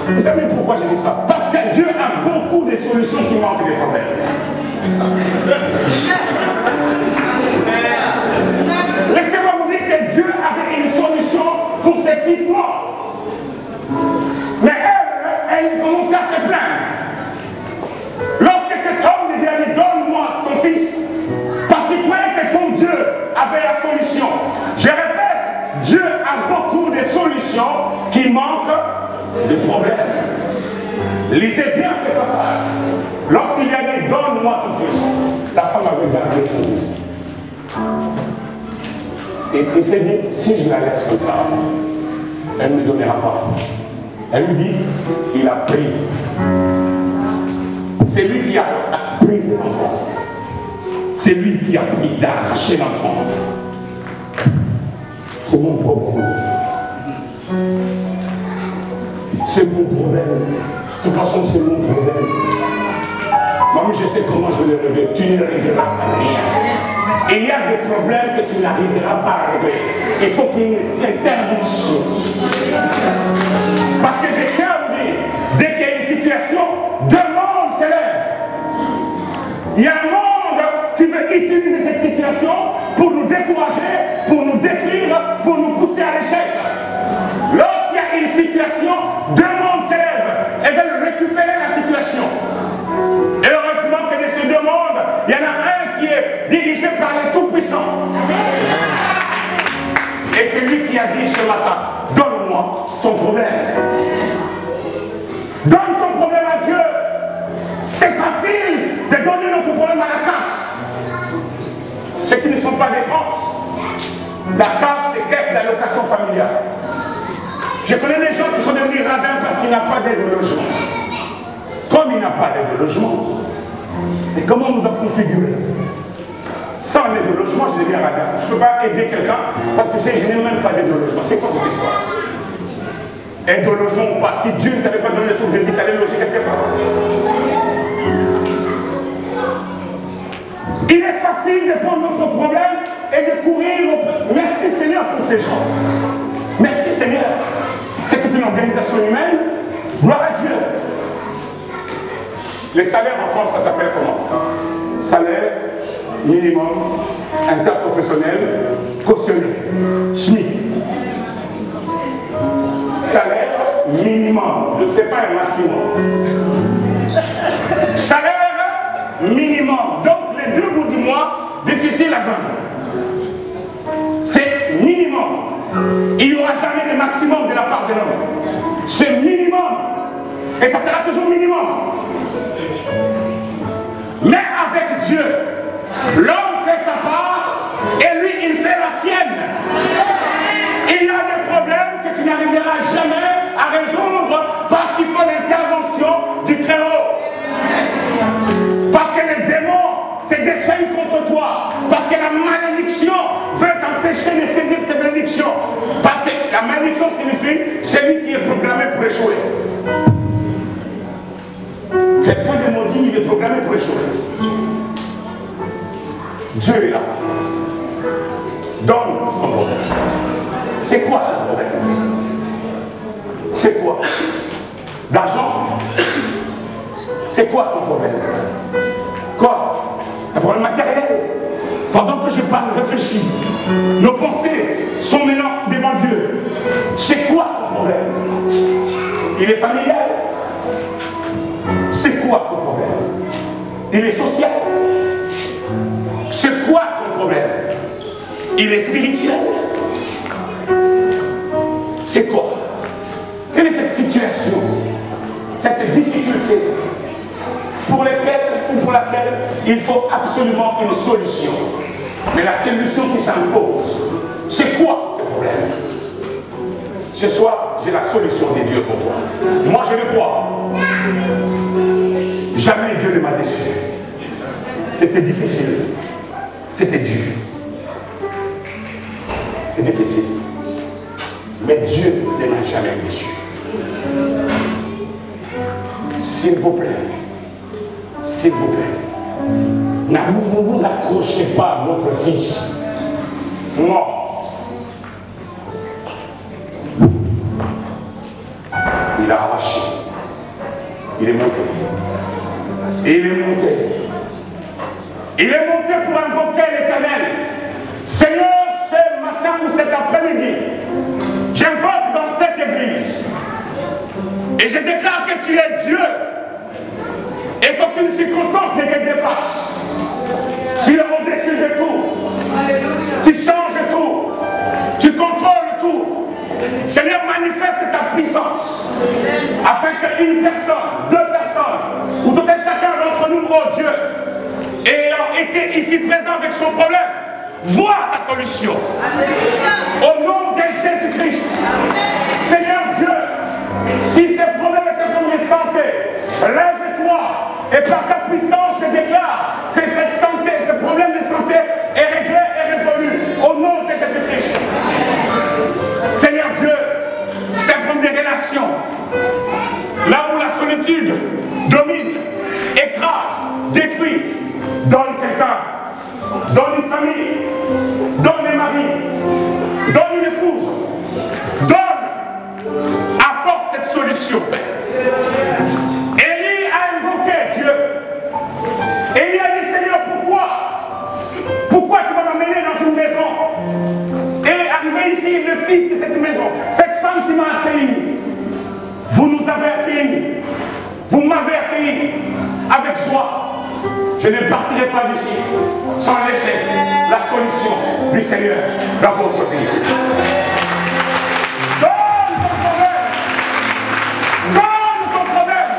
Vous savez pourquoi j'ai dit ça? Parce que Dieu a beaucoup de solutions qui manquent des problèmes. Laissez-moi vous dire que Dieu avait une solution pour ses fils morts. Mais elle commençait à se plaindre. Lorsque cet homme lui a dit donne-moi ton fils, parce qu'il croyait que son Dieu avait la solution. Je répète, Dieu a beaucoup de solutions qui manquent de problèmes. Lisez bien ce passage. Lorsqu'il lui a dit donne-moi ton fils, la femme avait gardé son fils. Et il s'est dit si je la laisse comme ça, elle ne me donnera pas. Elle lui dit il a pris. C'est lui qui a pris ses enfants. C'est lui qui a pris d'arracher l'enfant. C'est mon problème. C'est mon problème. De toute façon, c'est mon problème. Moi, je sais comment je vais le régler. Tu ne régleras rien. Et il y a des problèmes que tu n'arriveras pas à régler. Il faut qu'il y ait une intervention. Parce que je tiens à vous dire, dès qu'il y a une situation, deux mondes s'élèvent. Il y a un monde qui veut utiliser cette situation pour nous décourager, pour nous détruire, pour nous pousser à l'échec. Lorsqu'il y a une situation, deux mondes s'élèvent et veulent récupérer la situation. Et heureusement que de ces deux mondes, il y en a un qui est dirigé par les Tout-Puissants. Et c'est lui qui a dit ce matin, donne-moi ton problème. Donne ton problème à Dieu. C'est facile de donner notre problème à la casse. Ceux qui ne sont pas des France. La casse, c'est caisse d'allocation familiale. Je connais des gens qui sont devenus radins parce qu'il n'y a pas d'aide au logement. Comme il n'y a pas d'aide au logement, et comment on nous a configuré? Sans l'aide au logement, je deviens radin. Je ne peux pas aider quelqu'un parce que tu sais, je n'ai même pas d'aide au logement. C'est quoi cette histoire? Aide au logement ou pas? Si Dieu ne t'avait pas donné le souffle de vie, tu allais loger quelque part. Il est facile de prendre notre problème et de courir. Merci Seigneur pour ces gens. Merci Seigneur. C'est une organisation humaine. Gloire à Dieu. Les salaires en France, ça s'appelle comment? Salaire minimum interprofessionnel cautionné. SMIC. Salaire minimum. Donc ce n'est pas un maximum. Salaire minimum. Donc les 2 bouts du mois, difficile à joindre. C'est minimum. Il n'y aura jamais de maximum de la part de l'homme. C'est minimum. Et ça sera toujours minimum. Mais avec Dieu, l'homme fait sa part et lui, il fait la sienne. Il y a des problèmes que tu n'arriveras jamais à résoudre parce qu'il faut l'intervention du Très-Haut. Parce que les démons se déchaînent contre toi. Parce que la malédiction veut t'empêcher de saisir tes bénédictions. Parce que la malédiction signifie celui qui est programmé pour échouer. Quelqu'un de maudit, il est programmé pour échouer. Dieu est là. Donne ton problème. C'est quoi ton problème? C'est quoi? L'argent? C'est quoi ton problème? Quoi? Un problème matériel? Pendant que je parle, réfléchis. Nos pensées sont maintenant devant Dieu. C'est quoi ton problème? Il est familial? C'est quoi ton problème? Il est social? C'est quoi ton problème? Il est spirituel? C'est quoi? Quelle est cette situation? Cette difficulté pour laquelle il faut absolument une solution. Mais la solution qui s'impose, c'est quoi ce problème? Ce soir, j'ai la solution de Dieu pour toi. Moi, je le crois. Jamais Dieu ne m'a déçu. C'était difficile. C'était dur. C'est difficile. Mais Dieu ne m'a jamais déçu. S'il vous plaît, s'il vous plaît, ne vous accrochez pas à votre fils. Non. Il a arraché. Il est monté. Il est monté. Il est monté pour invoquer l'Éternel. Seigneur, ce matin ou cet après-midi, j'invoque dans cette église et je déclare que tu es Dieu et qu'aucune circonstance ne te dépasse. Tu es au-dessus de tout. Tu changes tout. Tu contrôles tout. Seigneur, manifeste ta puissance afin qu'une personne, 2 personnes ou tout un chacun d'entre nous, oh Dieu, ayant été ici présent avec son problème, voit ta solution. Au nom de Jésus-Christ. Seigneur Dieu, si ces problèmes est un problème de santé, lève-toi et par ta puissance je déclare que cette santé, ce problème de santé est réglé et résolu au nom de Jésus-Christ. Seigneur Dieu, c'est un problème de relation. Là où la solitude domine, écrase, détruit, donne quelqu'un, donne une famille, donne des maris, donne une épouse, donne, apporte cette solution, Père. Élie a invoqué Dieu. Élie a dit, Seigneur, pourquoi tu vas m'amener dans une maison et arriver ici, le fils de cette maison, cette femme qui m'a accueilli, vous nous avez accueillis, vous m'avez accueilli avec joie. Je ne partirai pas d'ici sans laisser la solution du Seigneur dans votre vie. Donne ton problème. Donne ton problème.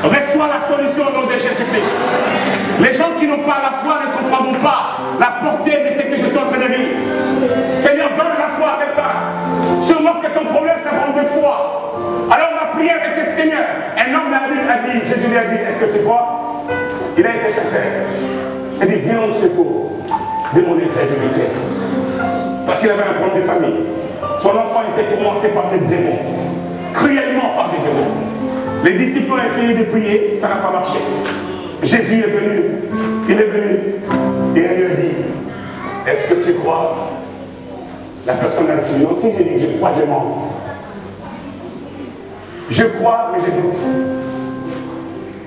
Reçois la solution au nom de Jésus-Christ. Les gens qui n'ont pas la foi ne comprendront pas la portée de ce que je suis en train de dire. Seigneur, donne la foi à quelqu'un. Sûrement que ton problème, c'est un problème de foi. Alors ma prière était, Seigneur, un homme dans la Bible a dit, Jésus lui a dit, est-ce que tu crois? Il a été sincère. Il a dit, viens au secours de mon incrédulité. Parce qu'il avait un problème de famille. Son enfant était tourmenté par des démons. Cruellement par des démons. Les disciples ont essayé de prier, ça n'a pas marché. Jésus est venu, il est venu, et il lui a dit, est-ce que tu crois? La personne a dit, aussi j'ai dit, je crois, je mens. Je crois, mais je doute.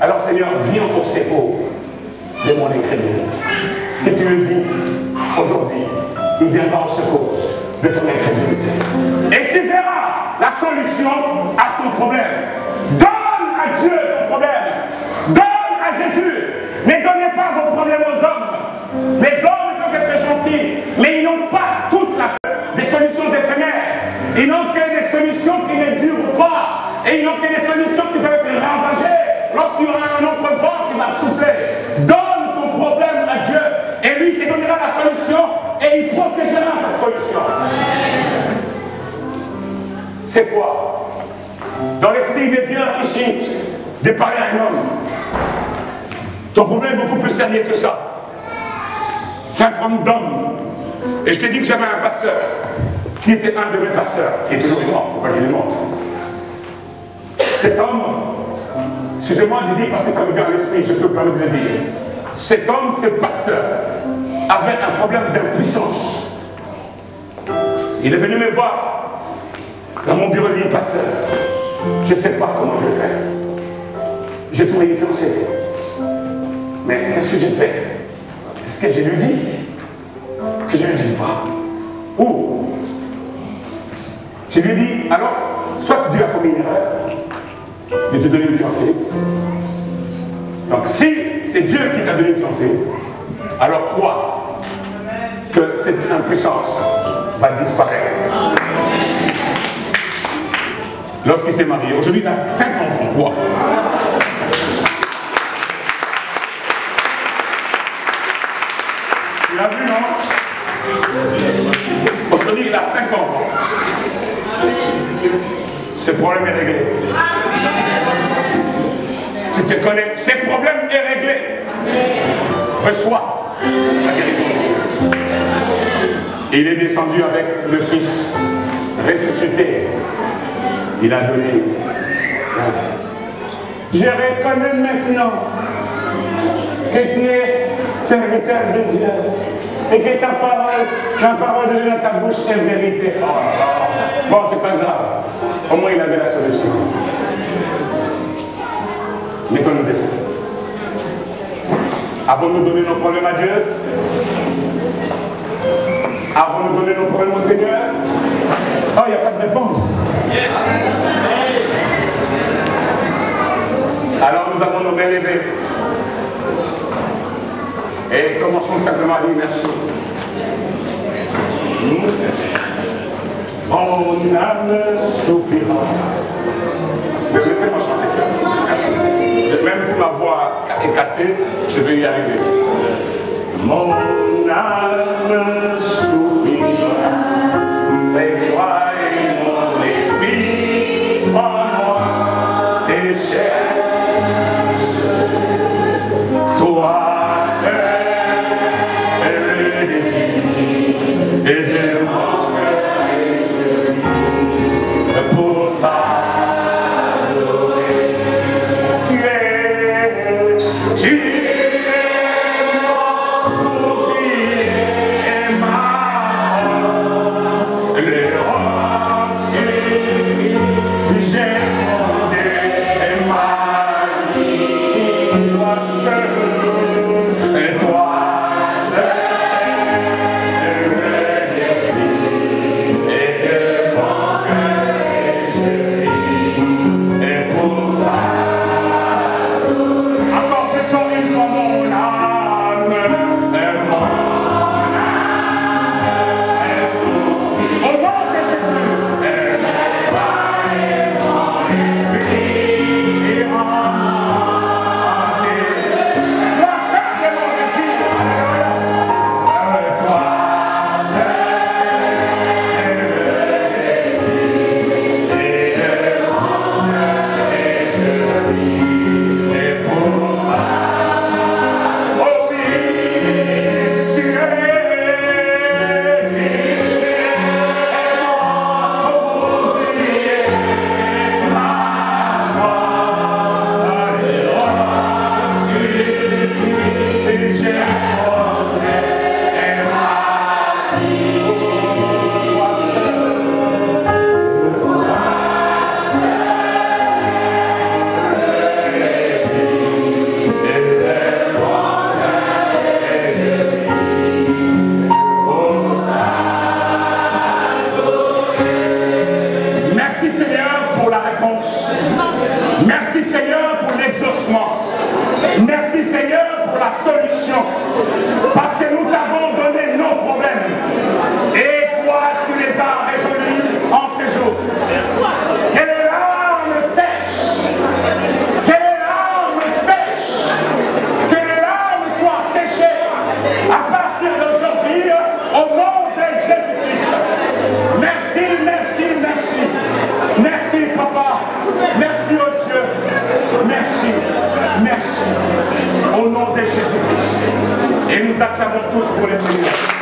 Alors Seigneur, viens au secours de de mon incrédulité. Si tu le dis aujourd'hui, il viendra au secours de ton incrédulité. Et tu verras la solution à ton problème. Donne à Dieu ton problème. Donne à Jésus. Ne donnez pas vos problèmes aux hommes. Les hommes peuvent être gentils, mais ils n'ont pas toute des solutions éphémères. Ils n'ont que des solutions qui ne durent pas. Et ils n'ont que des solutions qui peuvent être ravagées lorsqu'il y aura un autre vent qui va souffler. Donne ton problème à Dieu et lui te donnera la solution et il protégera cette solution. C'est quoi? Dans l'esprit, il me vient ici de parler à un homme. Ton problème est beaucoup plus sérieux que ça. C'est un problème d'homme. Et je t'ai dit que j'avais un pasteur qui était un de mes pasteurs, qui est toujours vivant, il ne faut pas qu'il est mort. Cet homme, excusez-moi de dire parce que ça me vient à l'esprit, je peux pas me le dire. Cet homme, ce pasteur, avait un problème d'impuissance. Il est venu me voir dans mon bureau, il dit, pasteur, je ne sais pas comment je vais faire. J'ai trouvé une fiancée. Mais qu'est-ce que j'ai fait? Est-ce que je lui dis que je ne le dise pas? Ou je lui ai dit, alors, soit Dieu a commis une erreur de te donner une fiancée. Donc si c'est Dieu qui t'a donné une fiancée, alors crois que cette impuissance va disparaître. Lorsqu'il s'est marié, aujourd'hui il a 5 enfants, quoi. Tu l'as vu, non? Aujourd'hui il a 5 enfants. Ce problème est réglé. Tu te connais, ce problème est réglé. Reçois la guérison. Et il est descendu avec le Fils ressuscité. Il a donné. Je reconnais maintenant que tu es serviteur de Dieu et que ta parole, la parole de Dieu dans ta bouche est vérité. Oh, oh. Bon, c'est pas grave. Au moins, il avait la solution. Mettons-nous debout. Avons-nous donné nos problèmes à Dieu? Avons-nous donné nos problèmes au Seigneur? Oh, il n'y a pas de réponse. Alors nous avons nos mains levées. Et commençons simplement à dire merci. Mon âme soupira. Mais laissez-moi chanter ça. Merci. Même si ma voix est cassée, je vais y arriver. Mon âme soupira, mais toi et mon esprit en moi tes chairs. Toi seul est le désir et de mon cœur et je vis pour t'adorer. Tu es mon bouclier et ma acclamons tous pour le Seigneur.